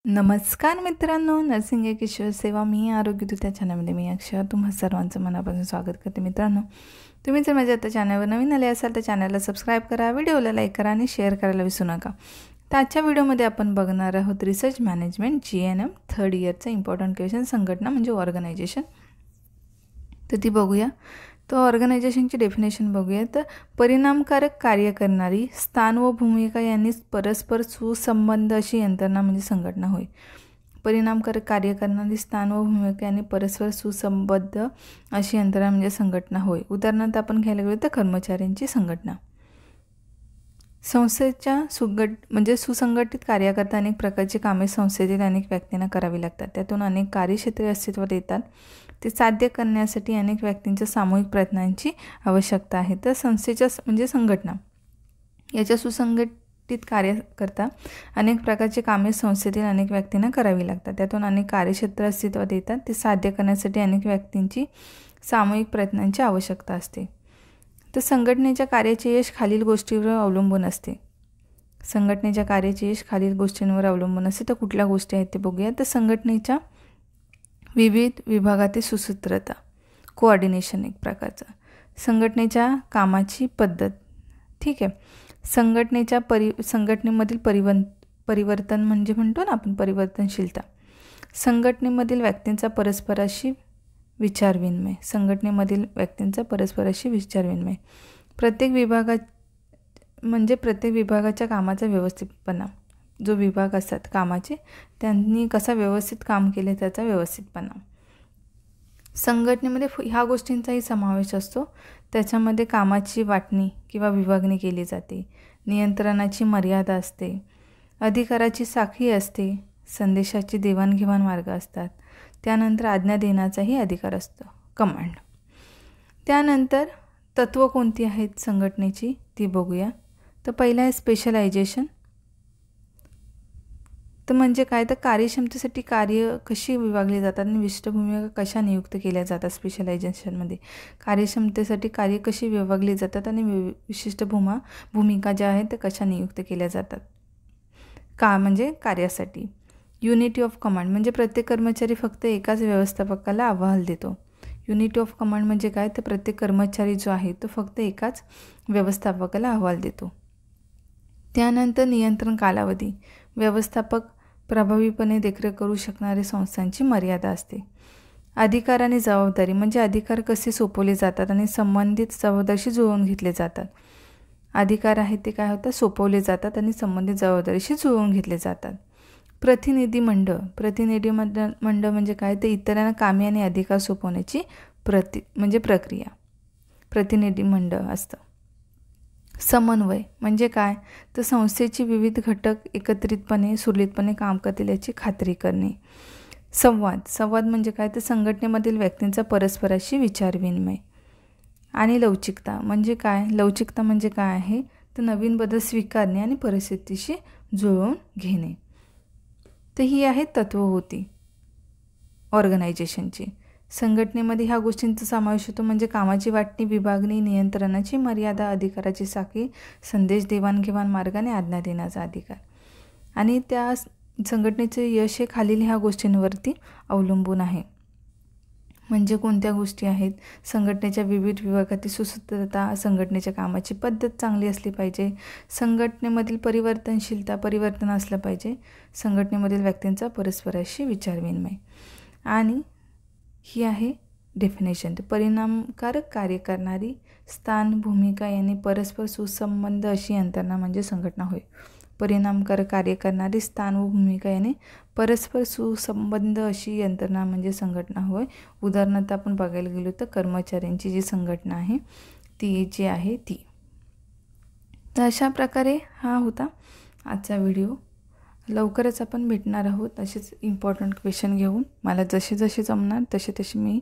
नमस्कार मित्रांनो, नर्सिंग एक ईश्वर सेवा मी आरोग्यदूत त्या चॅनलमध्ये मी अक्षय तुम्हा सर्वांचं मनापासून स्वागत करते. मित्रांनो, तुम्ही जर माझ्या आता चॅनलवर नवीन आले असाल तर चॅनलला सबस्क्राईब करा, व्हिडिओला लाईक करा आणि शेअर करायला विसरू नका. तर आजच्या व्हिडिओमध्ये आपण बघणार आहोत रिसर्च मॅनेजमेंट GNM थर्ड इयरचा इम्पॉर्टंट क्वेश्चन, संघटना म्हणजे ऑर्गनायझेशन. तर ती बघूया. तो ऑर्गनायझेशनची डेफिनेशन बघूया. तर परिणामकारक कार्य करणारी स्थान व भूमिका यांनी परस्पर सुसंबंध अशी यंत्रणा म्हणजे संघटना होय. परिणामकारक कार्य करणारी स्थान व भूमिका यांनी परस्पर सुसंबद्ध अशी यंत्रणा म्हणजे संघटना होय. उदाहरणार्थ आपण घ्यायला गेलो तर कर्मचाऱ्यांची संघटना. संस्थेच्या सुसंघटित कार्याकरता अनेक प्रकारची कामे संस्थेतील अनेक व्यक्तींना करावी लागतात. त्यातून अनेक कार्यक्षेत्रे अस्तित्वात येतात. ते साध्य करण्यासाठी अनेक व्यक्तींच्या सामूहिक प्रयत्नांची आवश्यकता आहे. तर संस्थेच्या संघटना याच्या सुसंघटित कार्याकरता अनेक प्रकारची कामे संस्थेतील अनेक व्यक्तींना करावी लागतात. त्यातून अनेक कार्यक्षेत्र अस्तित्वात येतात. ते साध्य करण्यासाठी अनेक व्यक्तींची सामूहिक प्रयत्नांची आवश्यकता असते. तर संघटनेच्या कार्याचे यश खालील गोष्टींवर अवलंबून असते. संघटनेच्या कार्याचे यश खालील गोष्टींवर अवलंबून असते. तर कुठल्या गोष्टी आहेत ते बघूया. तर संघटनेच्या विविध विभागातील सुसूत्रता, कोऑर्डिनेशन एक प्रकारचं. संघटनेच्या कामाची पद्धत, ठीक आहे. संघटनेमधील परिवर्तन म्हणजे म्हणतो ना आपण परिवर्तनशीलता. संघटनेमधील व्यक्तींचा परस्पराशी विचारविनिमय. संघटनेमधील व्यक्तींचा परस्पराशी विचारविनिमय. प्रत्येक विभागाच्या कामाचा व्यवस्थितपणा. जो विभाग असतात कामाचे त्यांनी कसा व्यवस्थित काम केले त्याचा व्यवस्थितपणा. संघटनेमध्ये ह्या गोष्टींचाही समावेश असतो. त्याच्यामध्ये कामाची वाटणी किंवा विभागणी केली जाते. नियंत्रणाची मर्यादा असते. अधिकाराची साखळी असते. संदेशाची देवाणघेवाण मार्ग असतात. त्यानंतर आज्ञा देण्याचाही अधिकार असतो, कमांड. त्यानंतर तत्त्व कोणती आहेत संघटनेची ती बघूया. तर पहिलं आहे स्पेशलायझेशन. तर म्हणजे काय, तर कार्यक्षमतेसाठी कार्य कशी विभागली जातात आणि विशिष्ट भूमिका कशा नियुक्त केल्या जातात. स्पेशलायझेशनमध्ये कार्यक्षमतेसाठी कार्य कशी विभागली जातात आणि विशिष्ट भूमिका ज्या आहेत त्या कशा नियुक्त केल्या जातात कार्यासाठी. युनिटी ऑफ कमांड म्हणजे प्रत्येक कर्मचारी फक्त एकाच व्यवस्थापकाला अहवाल देतो. युनिटी ऑफ कमांड म्हणजे काय, तर प्रत्येक कर्मचारी जो आहे तो फक्त एकाच व्यवस्थापकाला अहवाल देतो. त्यानंतर नियंत्रण कालावधी. व्यवस्थापक प्रभावीपणे देखरेख करू शकणारे संस्थांची मर्यादा असते. अधिकार आणि जबाबदारी म्हणजे अधिकार कसे सोपवले जातात आणि संबंधित जबाबदारीशी जुळवून घेतले जातात. अधिकार आहेत ते काय होतात, सोपवले जातात आणि संबंधित जबाबदारीशी जुळवून घेतले जातात. प्रतिनिधी मंडळ म्हणजे काय, ते इतरांना कामे आणि अधिकार सोपवण्याची प्रक्रिया प्रतिनिधी मंडळ असतं. समन्वय म्हणजे काय, तर संस्थेची विविध घटक एकत्रितपणे सुरळीतपणे काम करतील याची खात्री करणे. संवाद म्हणजे काय, तर संघटनेमधील व्यक्तींचा परस्पराशी विचारविनिमय. आणि लवचिकता म्हणजे काय आहे, तर नवीन बदल स्वीकारणे आणि परिस्थितीशी जुळवून घेणे. तर ही आहेत तत्त्व होती ऑर्गनायझेशनची. संघटनेमध्ये ह्या गोष्टींचा समावेश होतो म्हणजे कामाची वाटणी, विभागणी, नियंत्रणाची मर्यादा, अधिकाराची साखळी, संदेश देवाणघेवाण मार्ग आणि आज्ञा देण्याचा अधिकार. आणि त्या संघटनेचे यश हे खालील ह्या गोष्टींवरती अवलंबून आहे. म्हणजे कोणत्या गोष्टी आहेत, संघटनेच्या विविध विभागातील सुसूत्रता, संघटनेच्या कामाची पद्धत चांगली असली पाहिजे, संघटनेमधील परिवर्तन असलं पाहिजे, संघटनेमधील व्यक्तींचा परस्पराशी विचारविनिमय. आणि ही आहे डेफिनेशन. परिणामकारक कार्य करणारी स्थान भूमिका यांनी परस्पर सुसंबंध अशी यंत्रणा म्हणजे संघटना होय. परिणामकारक कार्य करणारी स्थान व भूमिका यांनी परस्पर सुसंबंध अशी यंत्रणा म्हणजे संघटना होय. उदाहरणार्थ आपण बघायला गेलो तर कर्मचाऱ्यांची जी संघटना आहे ती जी आहे ती. तर अशा प्रकारे हा होता आजचा व्हिडिओ. लवकरच आपण भेटणार आहोत असेच इम्पॉर्टंट क्वेश्चन घेऊन. मला जसे जमणार तसे मी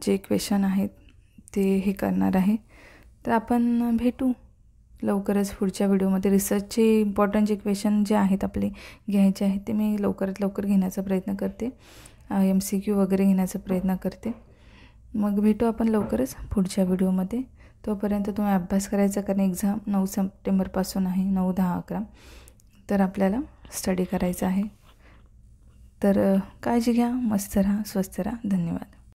जे क्वेश्चन आहेत ते हे करणार आहे. तर आपण भेटू लवकरच पुढच्या व्हिडिओमध्ये. रिसर्चचे इम्पॉर्टंट जे क्वेश्चन जे आहेत आपले घ्यायचे आहेत ते मी लवकरात लवकर घेण्याचा प्रयत्न करते. MCQ वगैरे घेण्याचा प्रयत्न करते. मग भेटू आपण लवकरच पुढच्या व्हिडिओमध्ये. तोपर्यंत तुम्ही अभ्यास करायचा, कारण एक्झाम 9 सप्टेंबरपासून आहे, 9, 10, 11. तर आपल्याला स्टडी करायचा आहे. तर काळजी घ्या, मस्त राहा, स्वस्त राहा. धन्यवाद.